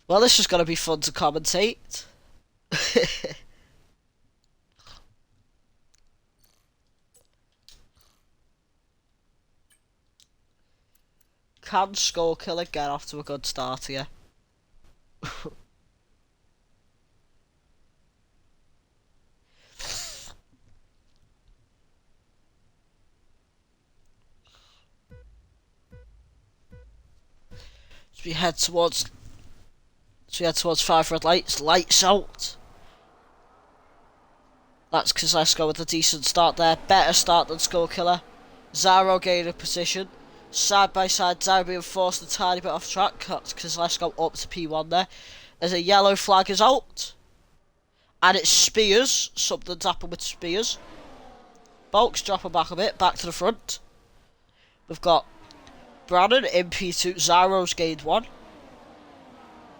Well, this is going to be fun to commentate. Can Skull Killer get off to a good start here? As we head towards five red lights. Lights out. That's Kozlesko with a decent start there. Better start than Skull Killer. Zaro gaining position. Side by side, Zaro being forced a tiny bit off track. Kozlesko up to P1 there. As a yellow flag is out. And it's Spears. Something's happened with Spears. Bulk's dropping back a bit. Back to the front. We've got Brannan in P2. Zaro's gained one.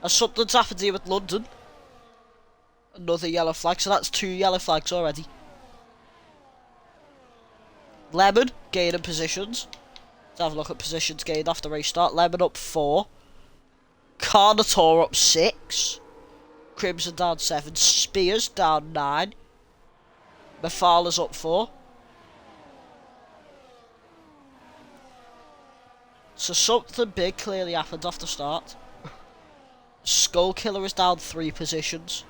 And something's happened here with London. Another yellow flag, so that's 2 yellow flags already. Lemon gaining positions. Let's have a look at positions gained after restart. Lemon up 4. Carnotaur up 6. Crimson down 7. Spears down 9. Mafala's up 4. So something big clearly happened off the start. Skull Killer is down 3 positions.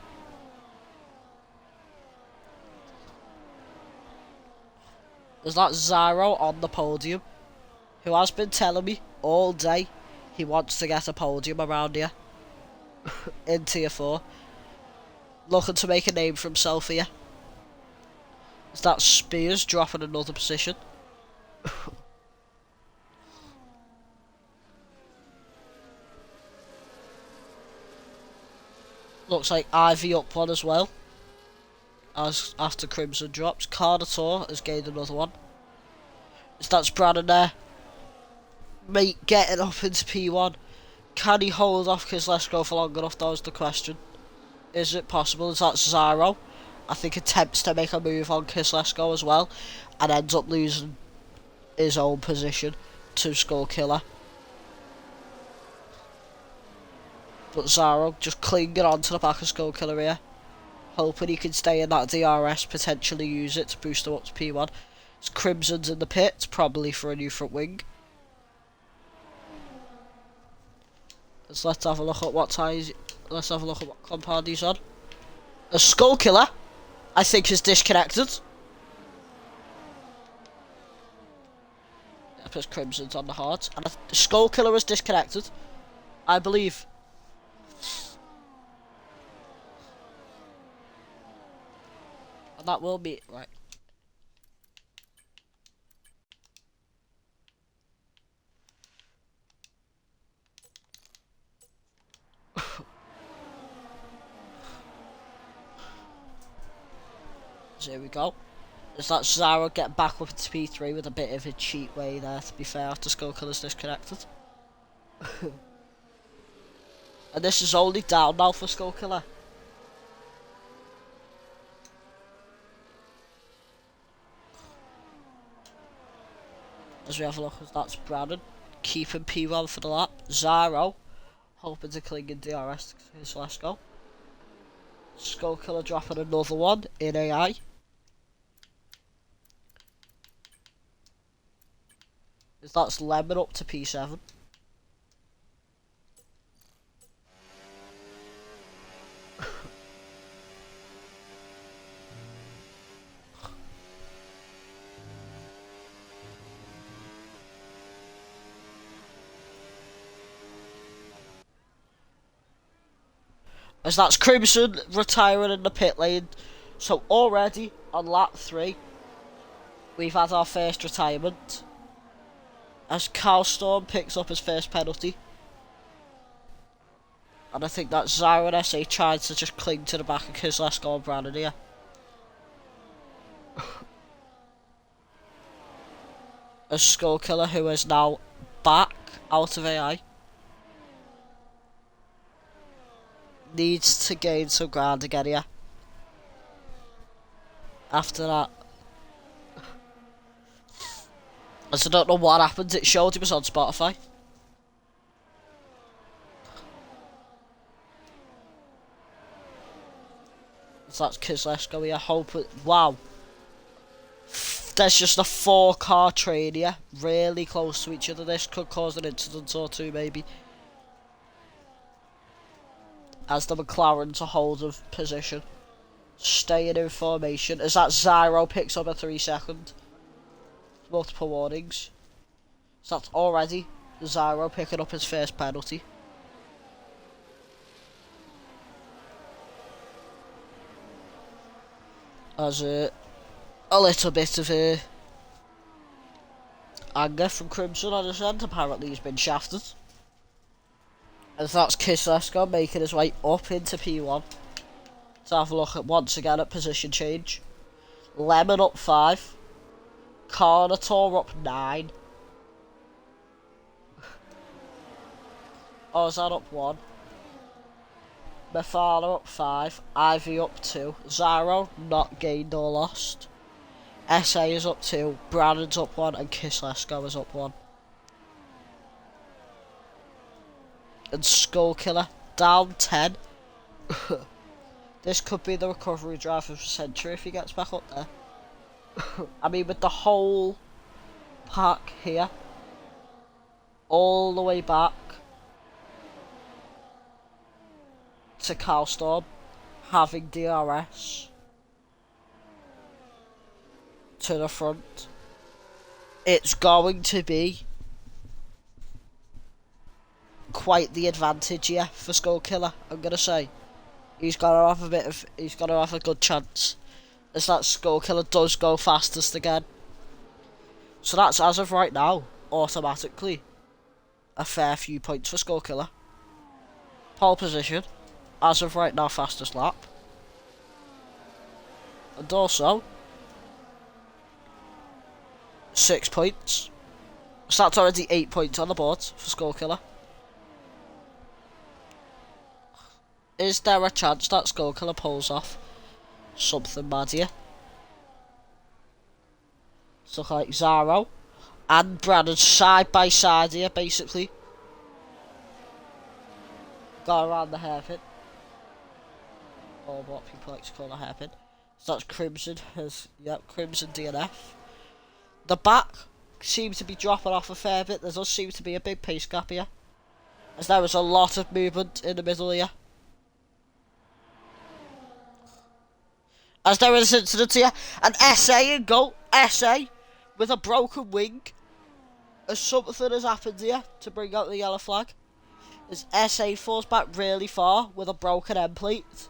There's that Zaro on the podium, who has been telling me all day he wants to get a podium around here. In tier 4. Looking to make a name for himself here. Is that Spears dropping another position? Looks like Ivy up one as well. As after Crimson drops, Carnotaur has gained another one. That's Brannan there. Mate, getting up into P1. Can he hold off Kozlesko for long enough? That was the question. Is it possible? Is that Zaro? I think attempts to make a move on Kozlesko as well, and ends up losing his own position to Skull Killer. But Zaro just clinging on to the back of Skull Killer here. Hoping he can stay in that DRS, potentially use it to boost him up to P1. It's Crimson's in the pits, probably for a new front wing. Let's have a look at what ties. Let's have a look at what compound he's on. A Skull Killer, I think, is disconnected. Yep, it's Crimson's on the hard. And the Skull Killer is disconnected, I believe. And that will be right. So here we go. Is that Zaro getting back up into P3 with a bit of a cheat way there, to be fair, after Skull Killer's disconnected. And this is only down now for Skull Killer. As we have a look, that's Brannan keeping P1 for the lap. Zaro hoping to cling in DRS to his last go. Skull Killer dropping another one in AI. That's Lemon up to P7. As that's Crimson retiring in the pit lane. So already on lap 3, we've had our first retirement. As Calstorm picks up his first penalty. And I think that Zaro and SA tried to just cling to the back of Kozlesko and Brannan here. A Skull Killer who is now back out of AI. Needs to gain some ground again here. After that. As I don't know what happened, it showed he was on Spotify. So that's Kislesko here. Hope it. Wow. There's just a 4-car train here. Really close to each other. This could cause an incident or two, maybe. As the McLaren to hold of position. Staying in formation. As that Zyro picks up a 3-second. Multiple warnings. So that's already Zyro picking up his first penalty. As a little bit of anger from Crimson on his end. Apparently he's been shafted. And that's Kislesko making his way up into P1. To have a look at once again at position change. Lemon up 5. Carnator up 9. Oh, is that up 1? Mefana up 5. Ivy up 2. Zyro not gained or lost. SA is up 2. Brannon's up 1. And Kislesko is up 1. And Skullkiller down 10. This could be the recovery drive of the century if he gets back up there. I mean, with the whole pack here, all the way back to Calstorm, having DRS to the front, it's going to be quite the advantage here for Skullkiller, I'm gonna say. He's gotta have a good chance, as that Skullkiller does go fastest again. So that's, as of right now, automatically a fair few points for Skullkiller. Pole position, as of right now, fastest lap. And also 6 points. So that's already 8 points on the board for Skullkiller. Is there a chance that Skullkiller pulls off something mad here? So like Zyro and Brannon side by side here, basically. Got around the hairpin. Or what people like to call a hairpin. So that's Crimson, Crimson DNF. The back seems to be dropping off a fair bit. There does seem to be a big pace gap here, as there was a lot of movement in the middle here. As there is an incident here, and SA in goal. SA with a broken wing. As something has happened here to bring out the yellow flag. As SA falls back really far with a broken end plate.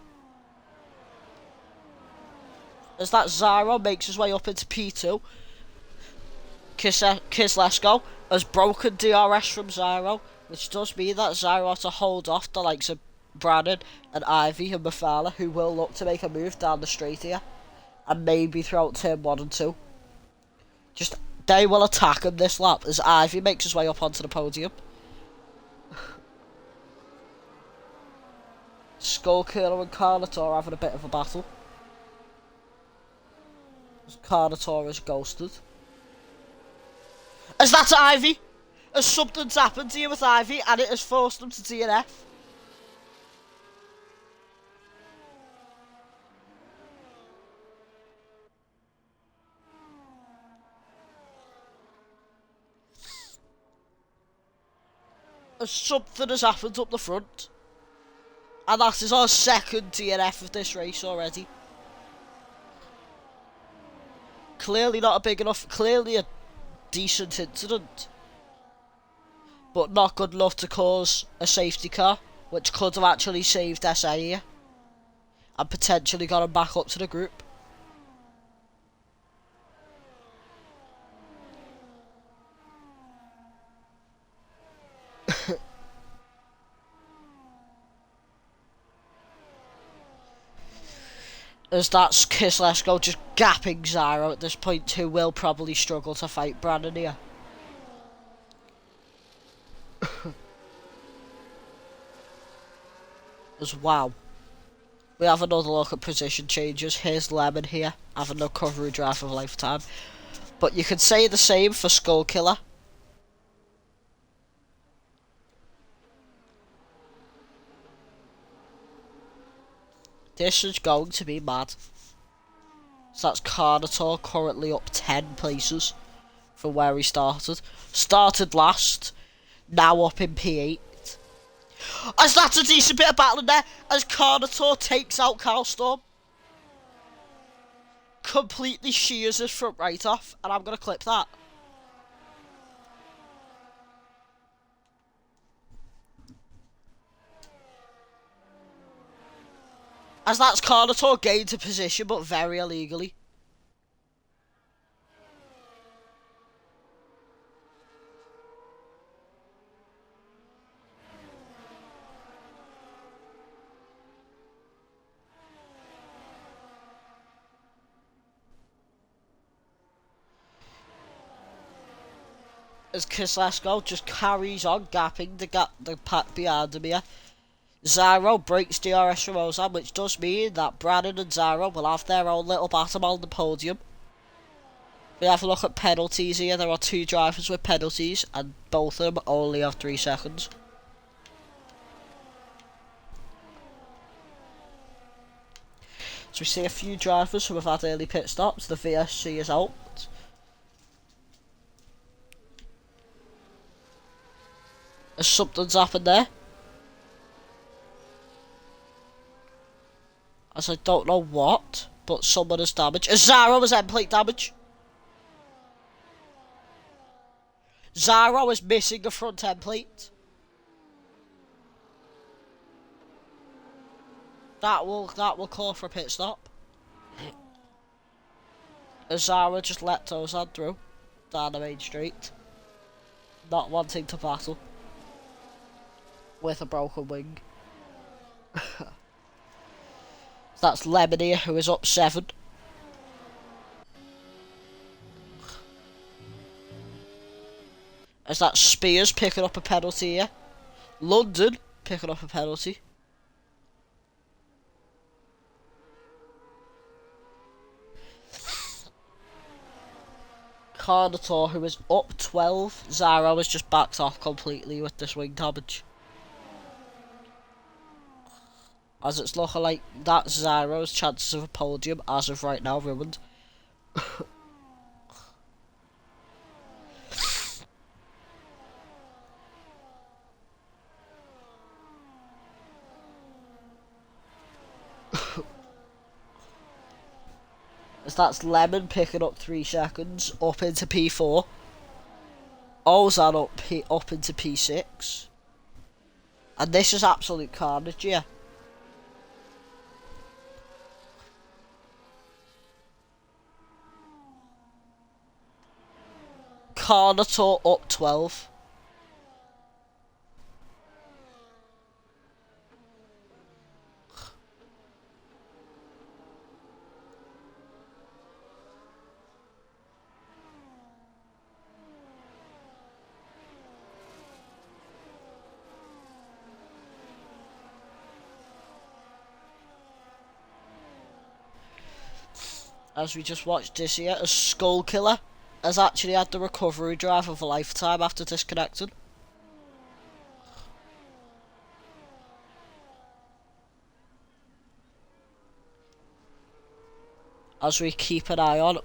As that Zyro makes his way up into P2. Kislesko has broken DRS from Zyro, which does mean that Zyro has to hold off the likes of Brannon and Ivy and Mefala, who will look to make a move down the straight here, and maybe throughout turn 1 and 2. Just, they will attack him this lap as Ivy makes his way up onto the podium. Skullkiller and Carnator having a bit of a battle. As Carnator is ghosted. As that's Ivy! As something's happened here with Ivy and it has forced them to DNF. As something has happened up the front. And that is our second DNF of this race already. Clearly not a big enough, clearly a decent incident, but not good enough to cause a safety car, which could have actually saved SA here and potentially got him back up to the group. As that's Kislesko just gapping Zyro at this point, who will probably struggle to fight Brannon here. As wow. We have another look at position changes. Here's Lemon here, having no recovery drive of a lifetime. But you could say the same for Skullkiller. This is going to be mad. So that's Carnator currently up 10 places from where he started. Started last, now up in P8. As that's a decent bit of battling there, as Carnator takes out Cowstorm. Completely shears his front right off, and I'm going to clip that. As that's Carnator gained a position, but very illegally. As Kislesko just carries on gapping the pack behind him here. Zyro breaks DRS from Ozan, which does mean that Brannon and Zyro will have their own little battle on the podium. We have a look at penalties here. There are 2 drivers with penalties, and both of them only have 3 seconds. So we see a few drivers who have had early pit stops. The VSC is out. As something's happened there. As I don't know what, but someone has damaged. Zaro has end plate damage. Zaro is missing a front end plate. That will call for a pit stop. As Zaro just let Ozan through down the main street, not wanting to battle with a broken wing. That's Lemon here, who is up 7. As that Spears picking up a penalty here. London picking up a penalty. Carnator, who is up 12. Zaro has just backed off completely with this wing damage. As it's looking like that Zyro's chances of a podium as of right now ruined. As that's Lemon picking up 3 seconds up into P4. Ozan up into P6. And this is absolute carnage here. Carnator up 12. As we just watched this here, a Skull Killer has actually had the recovery drive of a lifetime after disconnecting. As we keep an eye on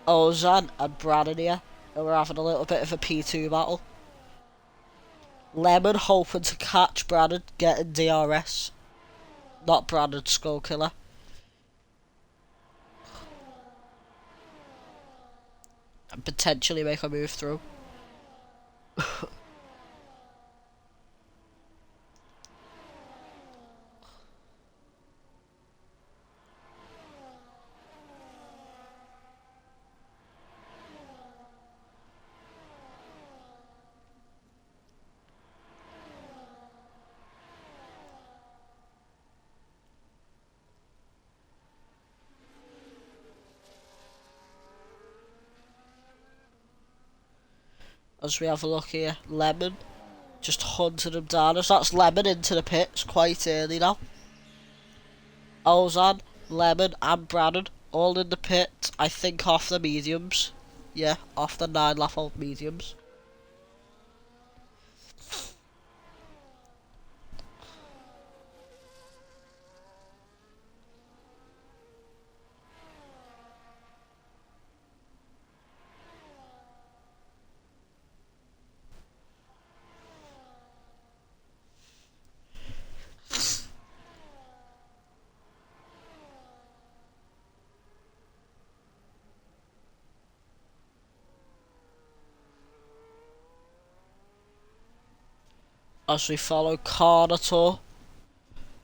Ozan and Brannon here, and we're having a little bit of a P2 battle. Lemon hoping to catch Brannon getting DRS. Not Brannon, Skull Killer. And potentially make a move through. As we have a look here, Lemon just hunting him down. As that's Lemon into the pits quite early now. Ozan, Lemon and Brannon all in the pit, I think off the mediums. Yeah, off the 9-lap old mediums. as we follow Carnator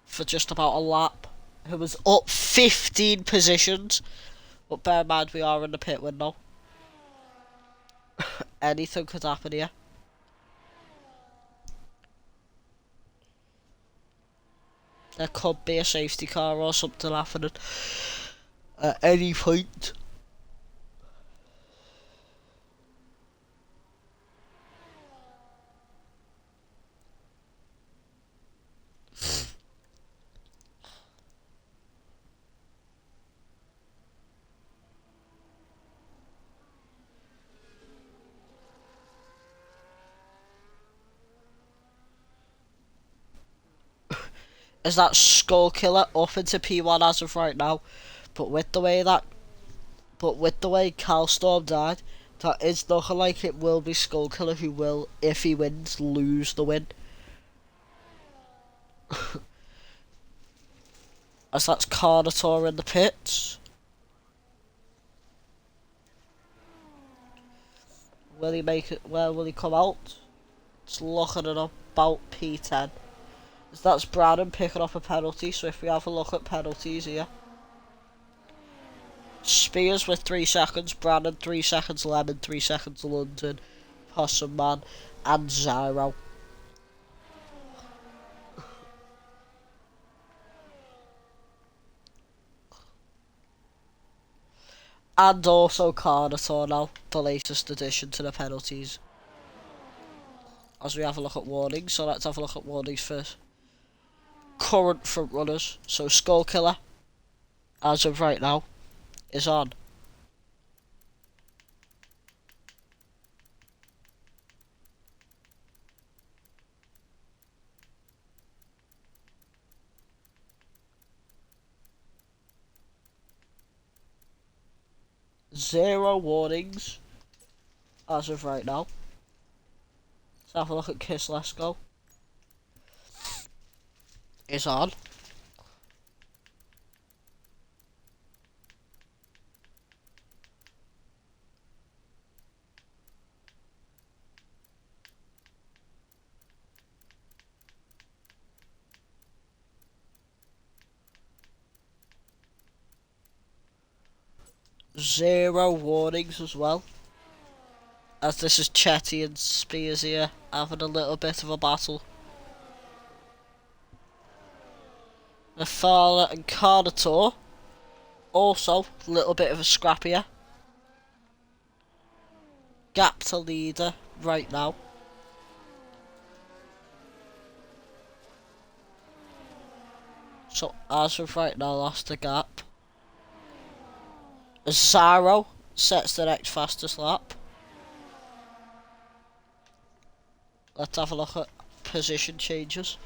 for just about a lap, who was up 15 positions. But bear in mind, we are in the pit window. Anything could happen here. There could be a safety car or something happening at any point. Is that Skull Killer up into P1 as of right now? But with the way Calstorm died, that is looking like it will be Skull Killer who will, if he wins, lose the win. As that's Carnator in the pits. Will he make it? Where will he come out? It's looking at about P10. As that's Brandon picking up a penalty, so if we have a look at penalties here. Spears with 3 seconds, Brandon 3 seconds, Lemon 3 seconds, London, Possum Man, and Zyro. And also Carnator now, the latest addition to the penalties. As we have a look at warnings, so let's have a look at warnings first. Current front runners, so Skull Killer, as of right now, is on. Zero warnings as of right now. Let's have a look at Kiss Let's Go. Is on. Zero warnings as well. As this is Chetty and Spears here having a little bit of a battle. Nefala and Carnator also a little bit of a scrap here. Gap to leader right now. So as of right now, that's the gap. Zaro sets the next fastest lap. Let's have a look at position changes.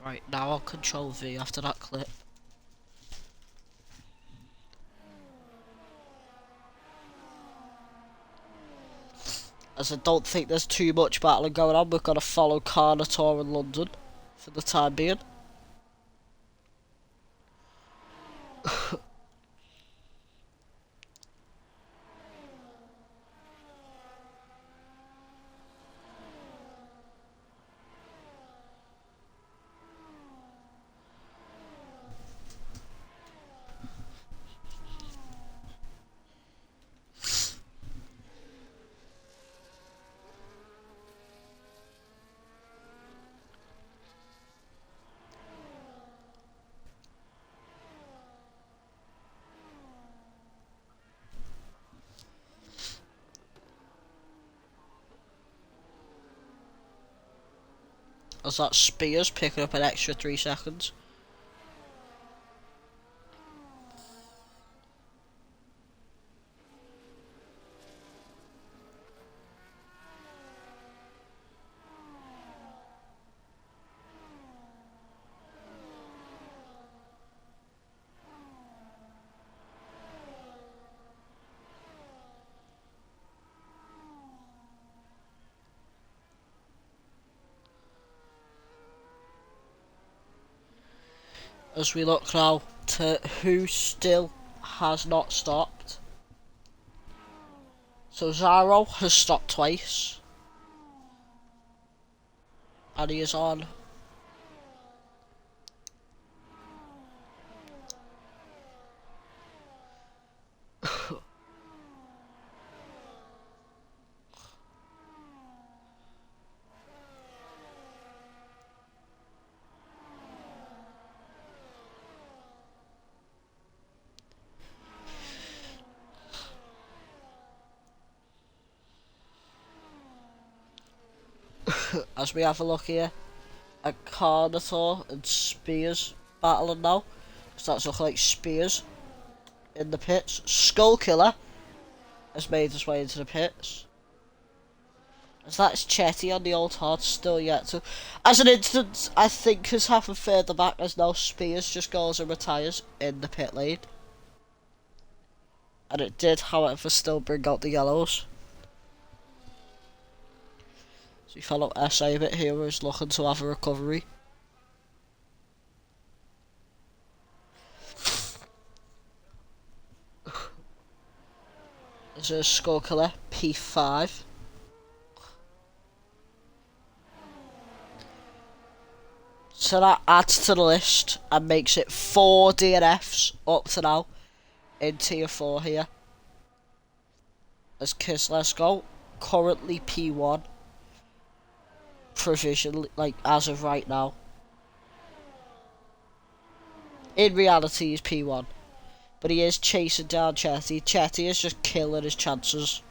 Right, now I'll control V after that clip. As I don't think there's too much battling going on, we've got to follow Carnator in London for the time being. As that Spears picking up an extra 3 seconds. as we look now to who still has not stopped. So Zaro has stopped twice. And he is on. As we have a look here at Carnotaur and Spears battling now. Starts looking like Spears in the pits. Skullkiller has made his way into the pits. As that's Chetty on the old hard still yet to. As an instance, I think has happened further back as now Spears just goes and retires in the pit lane. And it did, however, still bring out the yellows. So we follow SA a bit here, who's looking to have a recovery. There's a Skullkiller, P5. So that adds to the list and makes it 4 DNFs up to now in tier 4 here. As Kislesko, currently P1. Provisionally, like as of right now. In reality, he's P1. But he is chasing down Chetty. Chetty is just killing his chances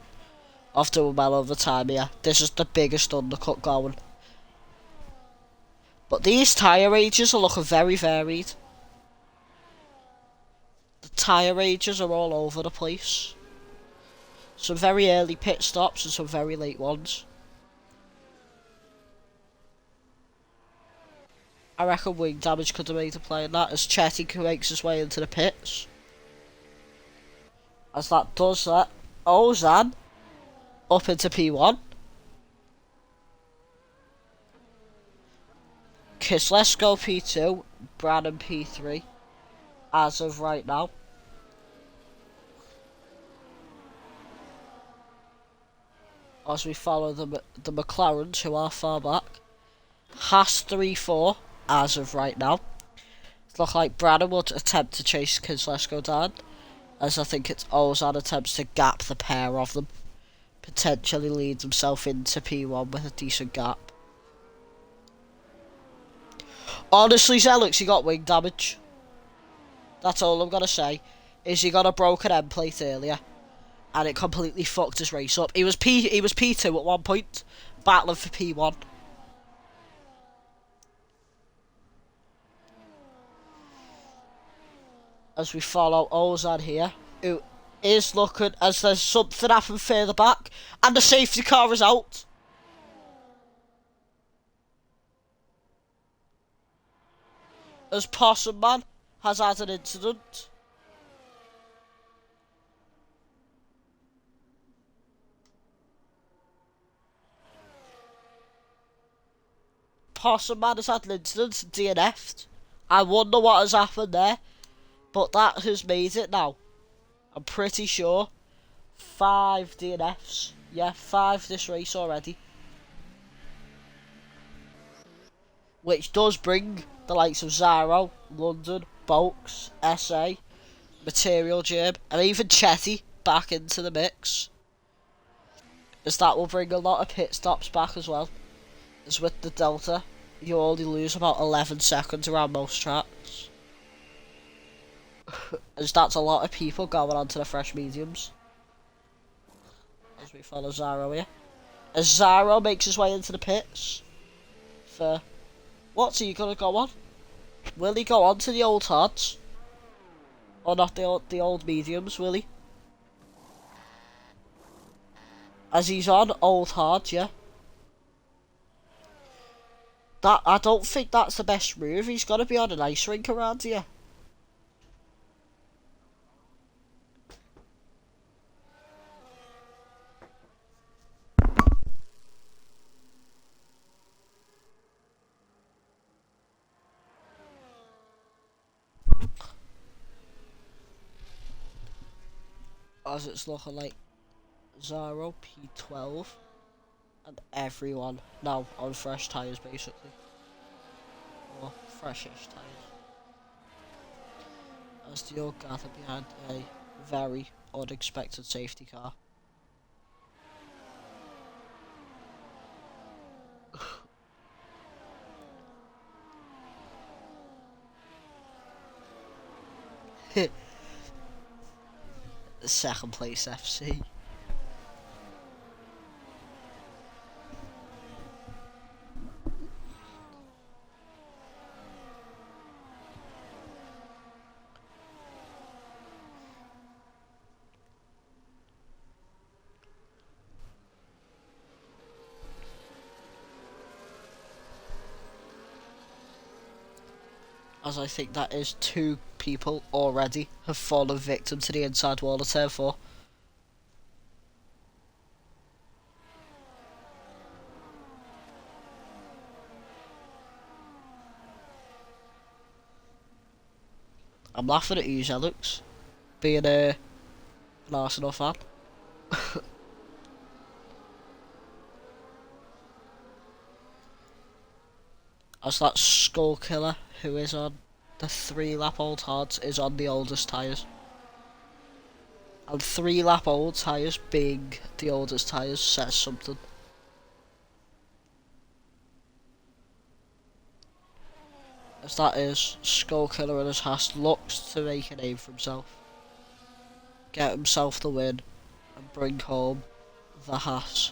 of doing well over time here. This is the biggest undercut going. But these tyre ages are looking very varied. The tyre ages are all over the place. Some very early pit stops and some very late ones. I reckon wing damage could have made a play in that as Chetty makes his way into the pits. As that does that, Ozan up into P1. Kislesko P2, Brannan P3 as of right now. As we follow the McLarens who are far back. Haas 3-4 as of right now. It looks like Brannan would attempt to chase Kislesko down, as I think it's Ozan attempts to gap the pair of them. Potentially leads himself into P1 with a decent gap. Honestly, Zelux, he got wing damage. That's all I'm gonna say. Is he got a broken end plate earlier, and it completely fucked his race up. He was P2 at one point, battling for P1. As we follow Ozan here, who is looking as there's something happening further back, and the safety car is out. As Possum Man has had an incident. Possum Man has had an incident and DNF'd. I wonder what has happened there, but that has made it now. I'm pretty sure 5 DNFs. Yeah, 5 this race already. Which does bring the likes of Zaro, London, Bulks, SA, Material Germ, and even Chetty back into the mix. As that will bring a lot of pit stops back as well. As with the Delta, you only lose about 11 seconds around most tracks. As that's a lot of people going onto the fresh mediums. As we follow Zaro here. As Zaro makes his way into the pits. For what's he gonna go on? Will he go on to the old hards? Or not the old mediums, will he? As he's on old hard, yeah. That I don't think that's the best move. He's got to be on an ice rink around here. as it's looking like Zaro P12 and everyone now on fresh tyres basically, or freshish tyres, as they all gather behind a very unexpected safety car. Second place FC. As I think that is 2 people already have fallen victim to the inside wall of turn 4. I'm laughing at you, Zelux, being an Arsenal fan. As that skull killer who is on the 3-lap-old hards is on the oldest tyres. And 3-lap-old tyres being the oldest tyres says something. As that is, skull killer in his Haas looks to make a name for himself. Get himself the win and bring home the Haas.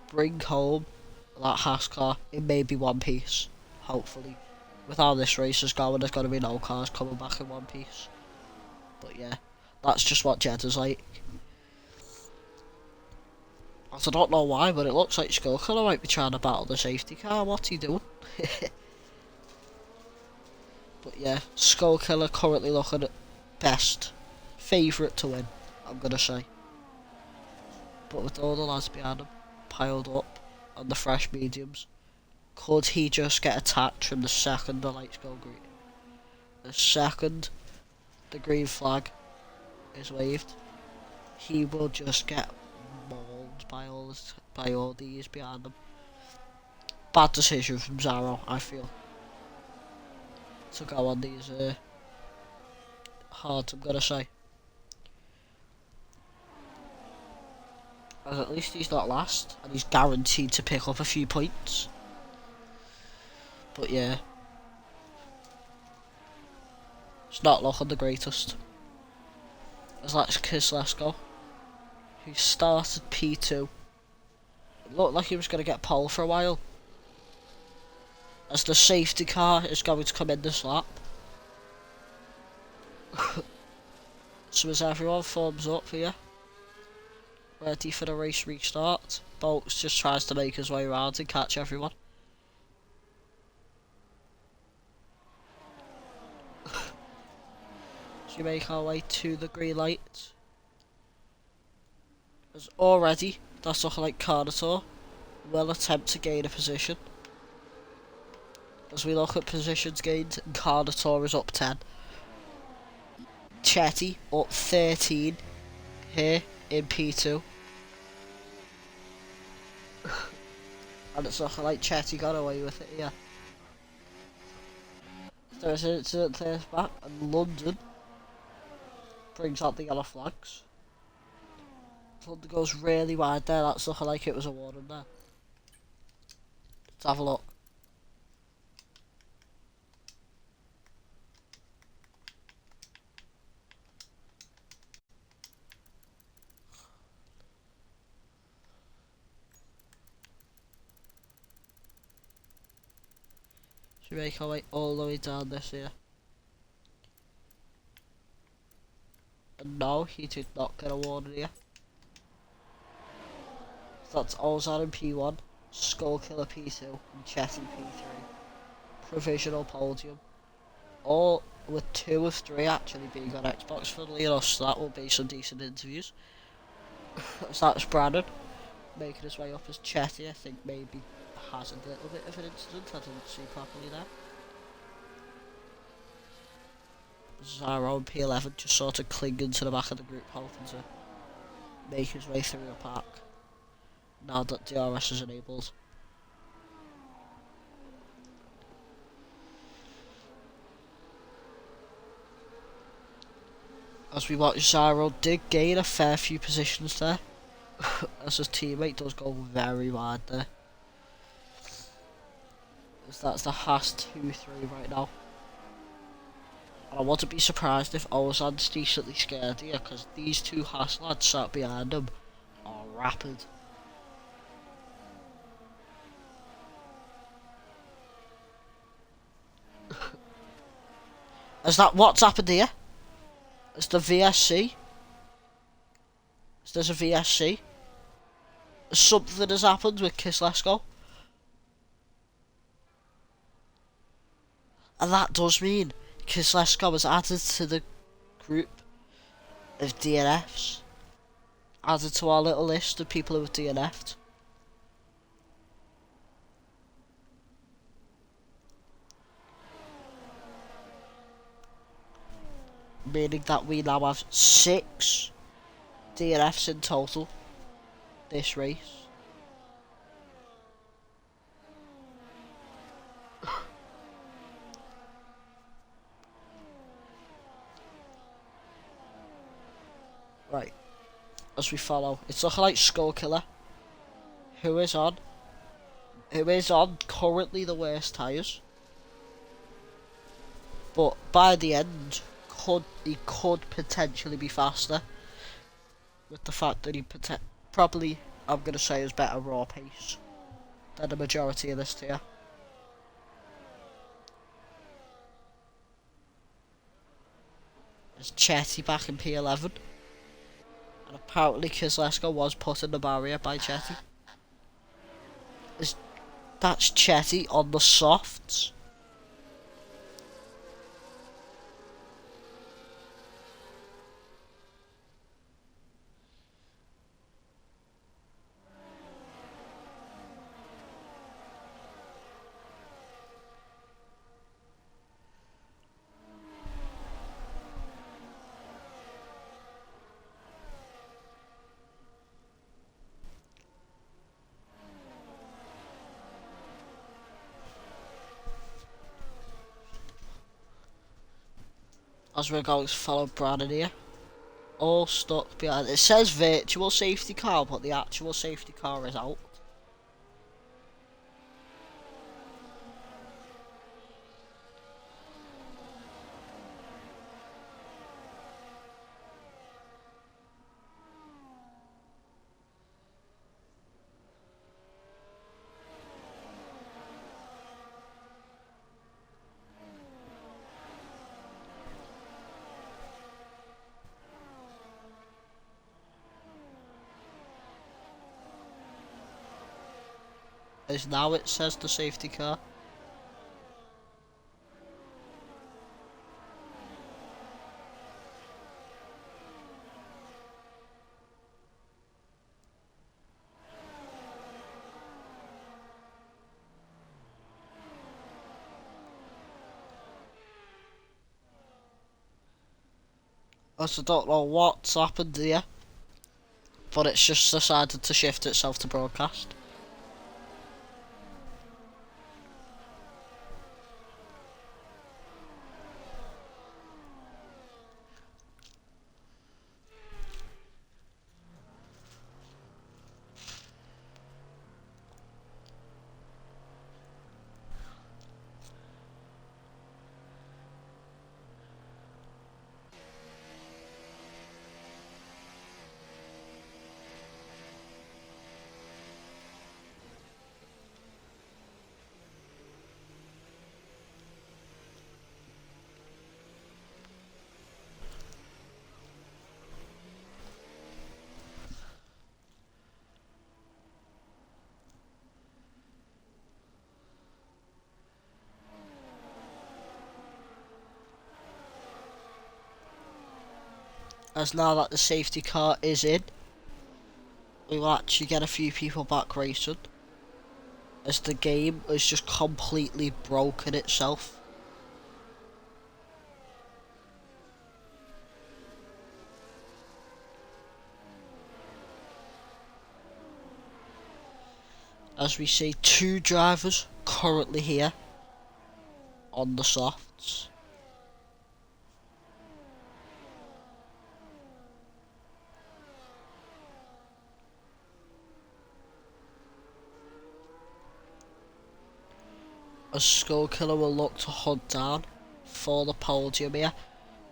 Bring home that Haas car in maybe one piece, hopefully. With how this race is going, there's going to be no cars coming back in one piece. But yeah, that's just what Jeddah's like. I don't know why, but it looks like Skullkiller might be trying to battle the safety car. What's he doing? But yeah, Skullkiller currently looking at best. Favourite to win, I'm going to say. But with all the lads behind him piled up on the fresh mediums, could he just get attacked from the second the lights go green? The second the green flag is waved, he will just get mauled by all these behind him. Bad decision from Zaro, I feel, to go on these hards, I'm gonna say. As at least he's not last, and he's guaranteed to pick up a few points. But yeah, it's not looking the greatest. As that's Kislesko, who started P2. It looked like he was going to get pole for a while, as the safety car is going to come in this lap. So is everyone thumbs up here? Ready for the race restart? Bolts just tries to make his way around and catch everyone. So we make our way to the green light. As already, that's looking like Carnator will attempt to gain a position. As we look at positions gained, Carnator is up 10. Chetty up 13 here in P2. And it's looking like Chetty got away with it here. There's an incident there back, and London brings out the yellow flags. London goes really wide there, that's looking like it was a warning there. Let's have a look. So we make our way all the way down this here. And no, he did not get a warning here. So that's Ozan in P1, Skullkiller P2, and Chetty P3. Provisional podium. All with 2 of 3 actually being on Xbox, funnily enough, so that will be some decent interviews. So that's Brandon making his way up as Chetty. I think maybe has a little bit of an incident, I didn't see properly there. Zaro and P11 just sort of clinging to the back of the group, hoping to make his way through the pack. Now that DRS is enabled. As we watch, Zaro did gain a fair few positions there. As his teammate does go very wide there. As that's the Haas 2-3 right now. And I wouldn't be surprised if Ozan's decently scared here, because these two Haas lads sat behind him are rapid. Is that what's happened here? Is the VSC? Is there a VSC? Something has happened with Kislesko. And that does mean Kislesko was added to the group of DNFs. Added to our little list of people who have DNF'd. Meaning that we now have 6 DNFs in total this race. Right, as we follow, it's looking like Skullkiller, who is on currently the worst tyres, but by the end, he could potentially be faster, with the fact that he probably, I'm going to say, has better raw pace than the majority of this tier. There's Chetty back in P11. And apparently Kislesko was put in the barrier by Chetty. That's Chetty on the softs. As we're going to follow Brandon here. All stuck behind. It says virtual safety car, but the actual safety car is out. As now it says the safety car. I don't know what's happened here, but it's just decided to shift itself to broadcast. As now that the safety car is in, we will actually get a few people back racing, as the game has just completely broken itself. As we see, two drivers currently here on the softs. A Skull Killer will look to hunt down for the podium here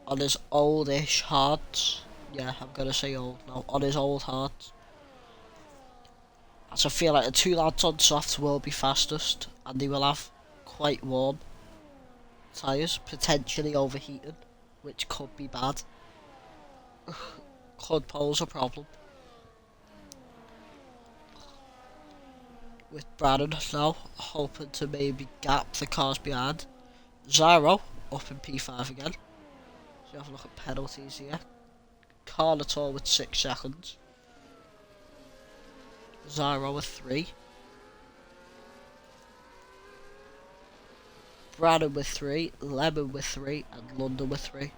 on his oldish hards. Yeah, I'm gonna say old now. On his old hards. As I feel like the two lads on softs will be fastest, and they will have quite warm tyres, potentially overheating, which could be bad. Could pose a problem. With Brannon now hoping to maybe gap the cars behind. Zyro up in P5 again. So you have a look at penalties here. Carnator with 6 seconds. Zyro with 3. Brannon with 3, Lemon with 3, and London with 3.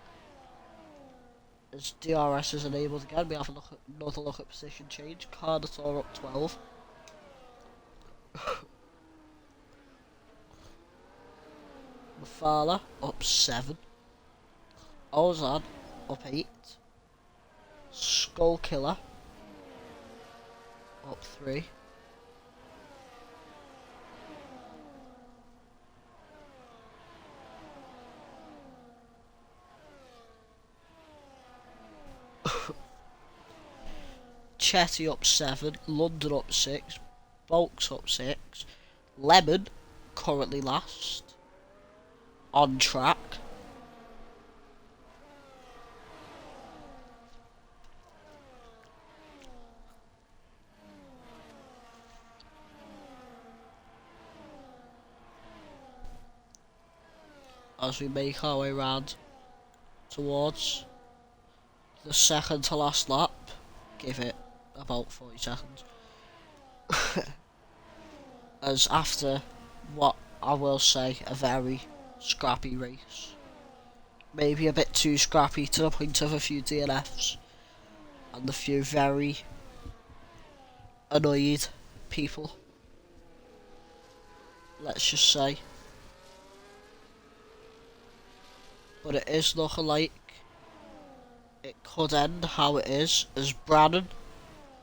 As DRS is enabled again, we have another look at position change. Carnator up 12. Mafala up 7. Ozan up 8. Skull Killer up 3. Chetty up 7. London up 6. Bulks up 6. Lemon currently last. On track. As we make our way round towards the second to last lap. Give it about 40 seconds. As after what I will say a very scrappy race. Maybe a bit too scrappy to the point of a few DNFs and a few very annoyed people. Let's just say. But it is looking like it could end how it is, as Brannon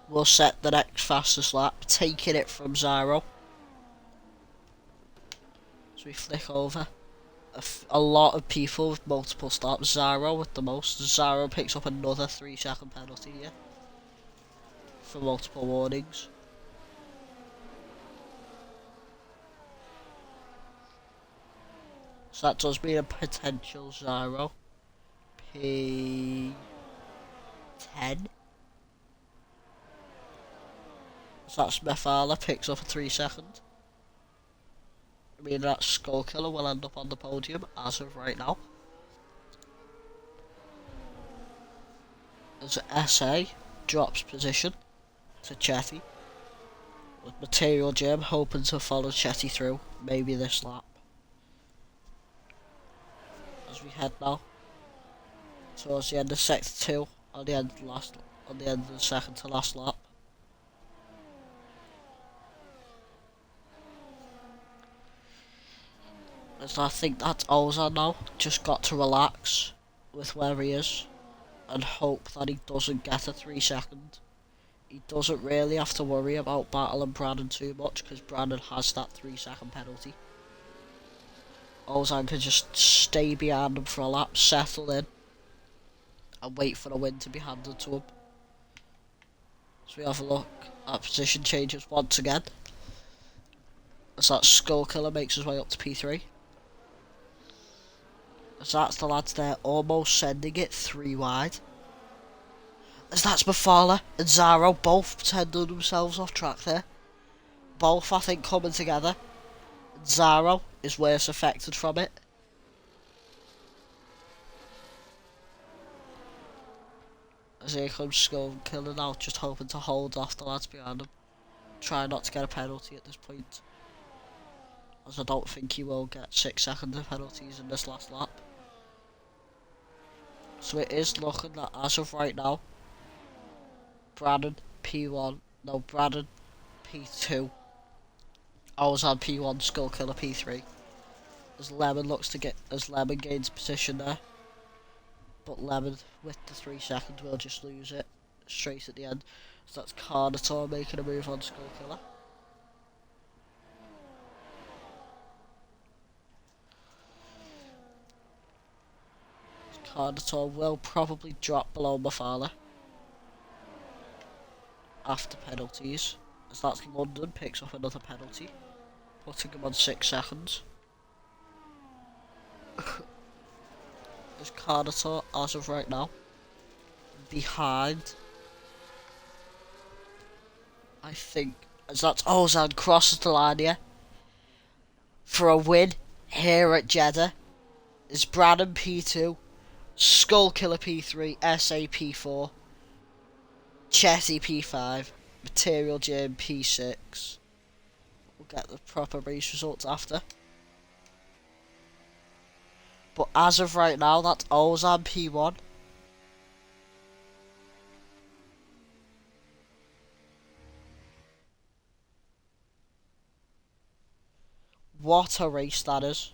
will set the next fastest lap, taking it from Zyro. So we flick over. A lot of people with multiple stops. Zyro with the most. Zyro picks up another 3-second penalty here for multiple warnings. So that does mean a potential Zyro P10. So that's Mefala picks up a 3-second. I mean that Skull Killer will end up on the podium as of right now. As SA drops position to Chetty, with Material Gym hoping to follow Chetty through, maybe this lap. As we head now towards the end of sector 2 on the end of the second to last lap. As I think that's Ozan now, just got to relax with where he is and hope that he doesn't get a 3-second. He doesn't really have to worry about battling Brannon too much because Brannon has that 3-second penalty. Ozan can just stay behind him for a lap, settle in, and wait for the win to be handed to him. So we have a look at position changes once again. As that Skull Killer makes his way up to P3. As that's the lads there almost sending it 3 wide. As that's Mafala and Zyro both pretending themselves off track there. Both I think coming together. Zyro is worse affected from it. As here comes Skull Killer now, just hoping to hold off the lads behind him. Try not to get a penalty at this point, as I don't think he will get 6-second penalties in this last lap. So it is looking that as of right now, Brannon P1, no, Brannon P2, Ozan P1, Skull Killer P3. As Lemon gains position there. But Lemon, with the 3 seconds, will just lose it straight at the end. So that's Carnator making a move on Skull Killer. Carnator will probably drop below Mafala after penalties, as that's London picks up another penalty, putting him on 6 seconds. There's Carnator as of right now behind, I think, as that's Ozan crosses the line here for a win here at Jeddah. Is Brannan P2, Skull Killer P3, SA P4, Chetty P5, Material Jam P6. We'll get the proper race results after. But as of right now, that's Ozan P1. What a race that is.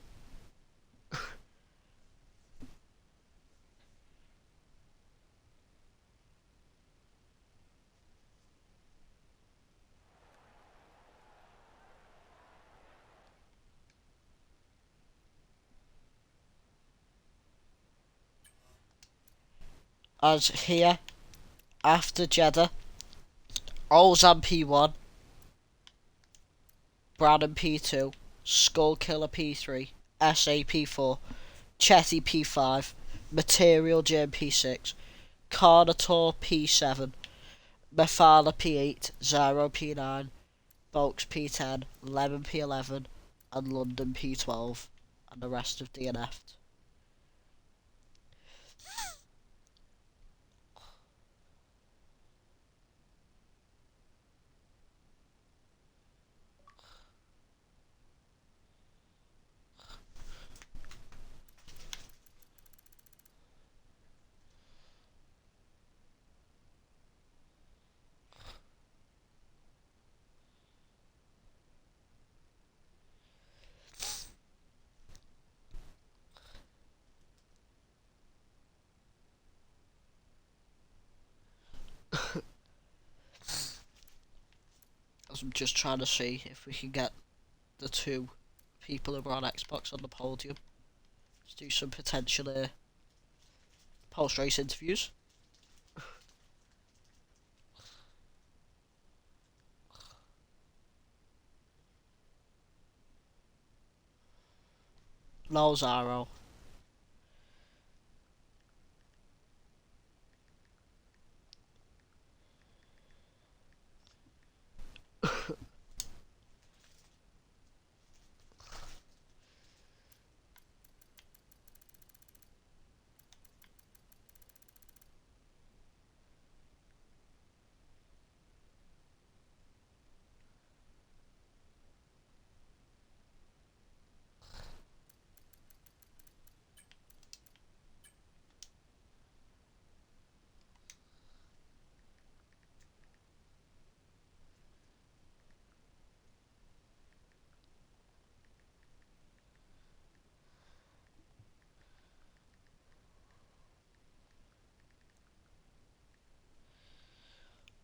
As here, after Jeddah, Ozan P1, Brannan P2, Skull Killer P3, SA P4, Chetty P5, Material Jam P6, Carnator P7, Mefala P8, Zaro P9, Bulks P10, Lemon P11, and London P12, and the rest of DNF. I'm just trying to see if we can get the 2 people who were on Xbox on the podium. Let's do some potential post-race interviews. No Zaro.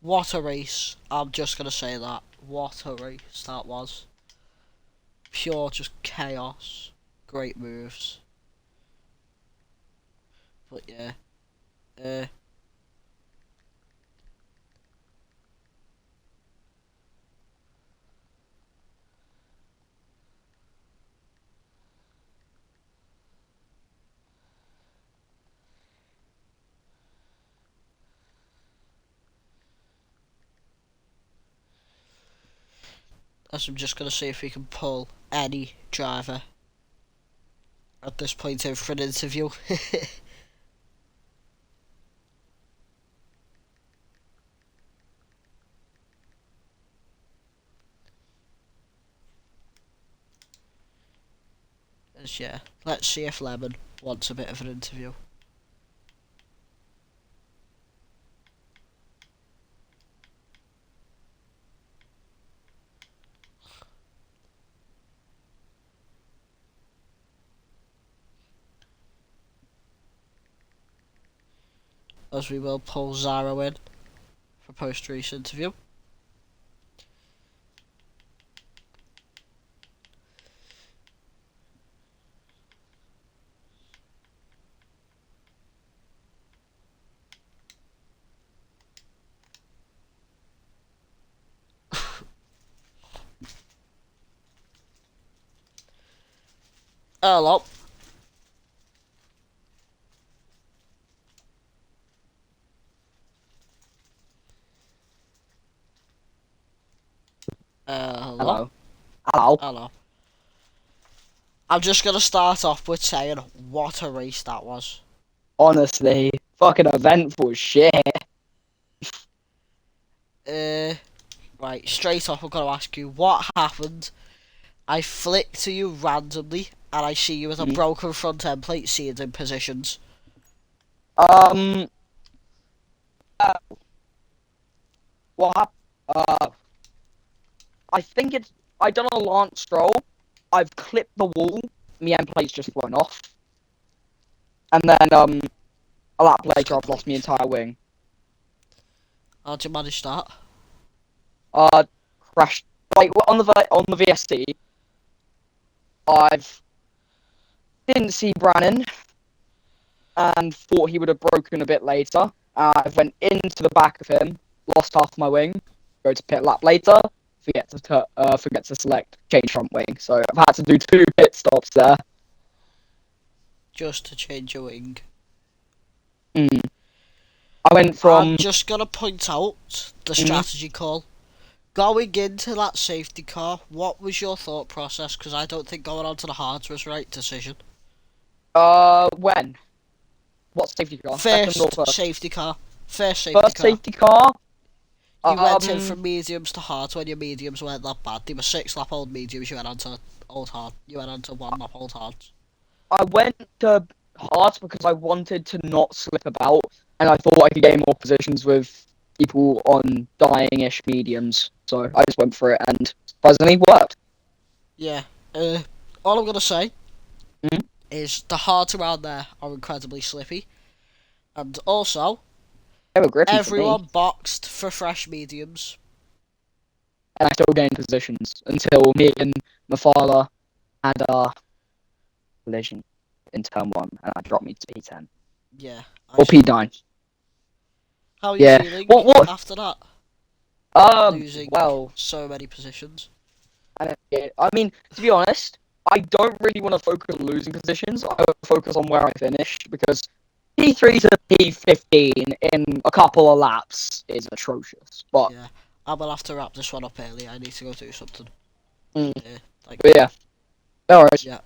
What a race. I'm just going to say that. What a race that was. Pure just chaos. Great moves. But yeah. As I'm just going to see if we can pull any driver at this point in for an interview. As yeah, let's see if Lemon wants a bit of an interview. as we will pull Zaro in for post-race interview. Hello. Hello. Hello. Hello. I'm just gonna start off with saying what a race that was. Honestly, fucking eventful shit. Right, straight off I'm gonna ask you what happened. I flick to you randomly and I see you with a broken front end plate seated in positions. Um, what happened? I think I done a Lance Stroll. I've clipped the wall. My end plate's just flown off. And then, a lap later, I've lost my entire wing. How'd you manage that? Crashed. Like, on the VSC, I've didn't see Brannon and thought he would have broken a bit later. I went into the back of him, lost half my wing, go to pit lap later, forget to select change front wing. So I've had to do 2 pit stops there. Just to change your wing. I went from. I'm just gonna point out the strategy call. Going into that safety car, what was your thought process? Because I don't think going onto the hards was the right decision. When? What safety car? Second or first? Safety car. First safety car. You went in from mediums to hards when your mediums weren't that bad. They were 6-lap old mediums. You went on to old hard. You went on to 1-lap old hards. I went to hards because I wanted to not slip about, and I thought I could gain more positions with people on dying-ish mediums. So I just went for it, and surprisingly worked. Yeah. All I'm gonna say is the hards around there are incredibly slippy, and also They were grippy everyone boxed for fresh mediums. And I still gained positions until me and Mafala had a collision in turn 1, and I dropped me to P10. Yeah. Or P9. How are you feeling after that? Losing so many positions. I mean, to be honest, I don't really want to focus on losing positions. I want to focus on where I finish, because P3 to P15 in a couple of laps is atrocious. But yeah, I will have to wrap this one up early. I need to go do something. But yeah, no worries. Yeah.